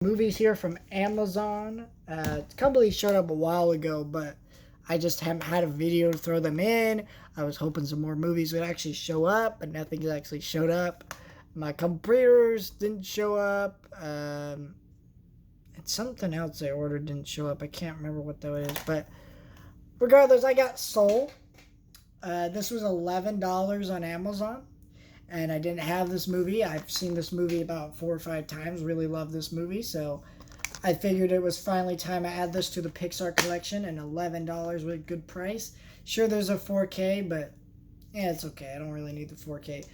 Movies here from Amazon. It company showed up a while ago, but I just haven't had a video to throw them in. I was hoping some more movies would actually show up, but nothing's actually showed up. My couple pre-orders didn't show up. And something else I ordered didn't show up. I can't remember what that is, but regardless, I got Soul. This was $11 on Amazon. And I didn't have this movie. I've seen this movie about 4 or 5 times. Really love this movie. So I figured it was finally time to add this to the Pixar collection. And $11 was a good price. Sure, there's a 4K, but yeah, it's okay. I don't really need the 4K.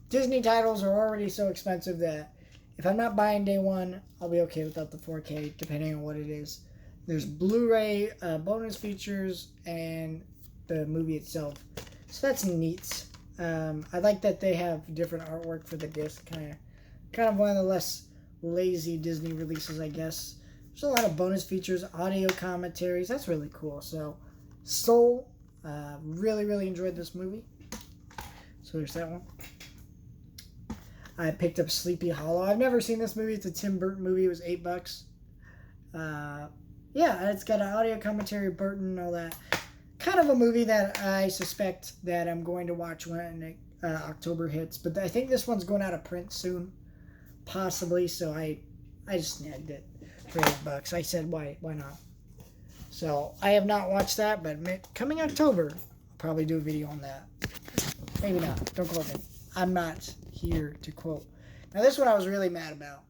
Disney titles are already so expensive that if I'm not buying day one, I'll be okay without the 4K, depending on what it is. There's Blu-ray bonus features and the movie itself. So that's neat. I like that they have different artwork for the disc. Kind of one of the less lazy Disney releases, I guess. There's a lot of bonus features, audio commentaries. That's really cool. So, Soul, really enjoyed this movie. So there's that one. I picked up Sleepy Hollow. I've never seen this movie. It's a Tim Burton movie. It was $8. Yeah, it's got an audio commentary, Burton, all that. Kind of a movie that I suspect that I'm going to watch when October hits. But I think this one's going out of print soon, possibly. So I just snagged it for $8. I said, why not? So I have not watched that, but coming October, I'll probably do a video on that. Maybe not. Don't quote me. I'm not here to quote. Now this one I was really mad about.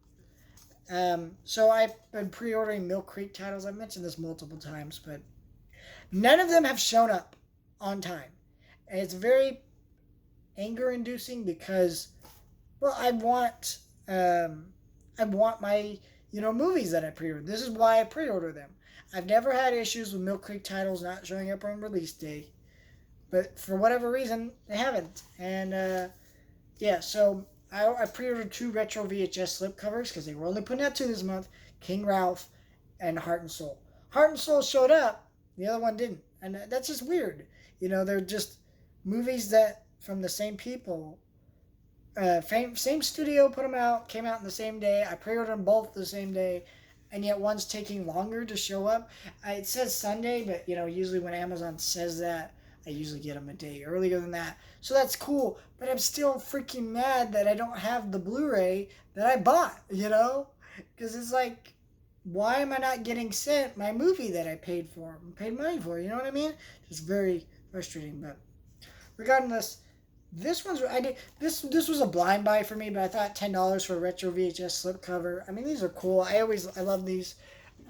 So I've been pre-ordering Mill Creek titles. I've mentioned this multiple times, but none of them have shown up on time. And it's very anger-inducing because, well, I want my, movies that I pre-order. This is why I pre-order them. I've never had issues with Mill Creek titles not showing up on release day. But for whatever reason, they haven't. And, so I pre-ordered 2 retro VHS slipcovers because they were only putting out 2 this month. King Ralph and Heart and Soul. Heart and Soul showed up. The other one didn't. And that's just weird. They're just movies that from the same people. Same studio put them out, came out in the same day. I pre-ordered them both the same day. And yet one's taking longer to show up. It says Sunday, but, usually when Amazon says that, I usually get them a day earlier than that. So that's cool. But I'm still freaking mad that I don't have the Blu-ray that I bought, Because it's like, why am I not getting sent my movie that I paid money for? You know what I mean? It's very frustrating. But regardless, this was a blind buy for me. But I thought $10 for a retro VHS slipcover. I mean, these are cool. I love these.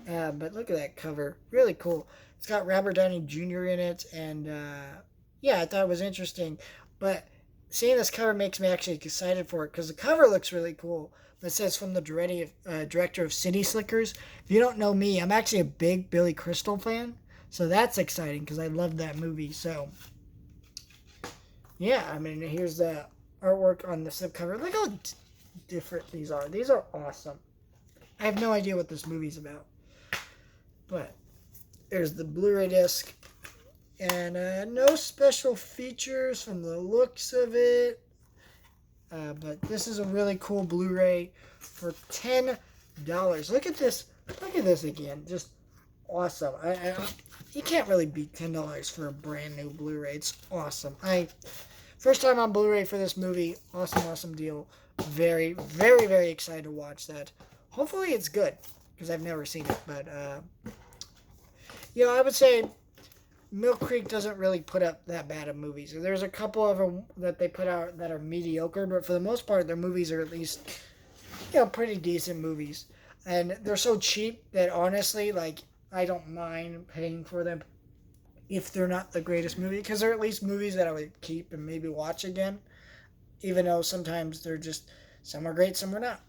But look at that cover, really cool. It's got Robert Downey Jr. in it, and I thought it was interesting. But seeing this cover makes me actually excited for it because the cover looks really cool. It says from the director of City Slickers. If you don't know me, I'm actually a big Billy Crystal fan. So that's exciting because I love that movie. So, yeah, I mean, here's the artwork on the slipcover. Look how different these are. These are awesome. I have no idea what this movie's about. But there's the Blu-ray disc. And no special features from the looks of it. But this is a really cool Blu-ray for $10. Look at this. Look at this again. Just awesome. You can't really beat $10 for a brand new Blu-ray. It's awesome. First time on Blu-ray for this movie. Awesome deal. Very excited to watch that. Hopefully it's good because I've never seen it. But, I would say Mill Creek doesn't really put up that bad of movies. There's a couple of them that they put out that are mediocre, but for the most part, their movies are at least, pretty decent movies. And they're so cheap that honestly, I don't mind paying for them if they're not the greatest movie, because they're at least movies that I would keep and maybe watch again, even though sometimes they're just, some are great, some are not.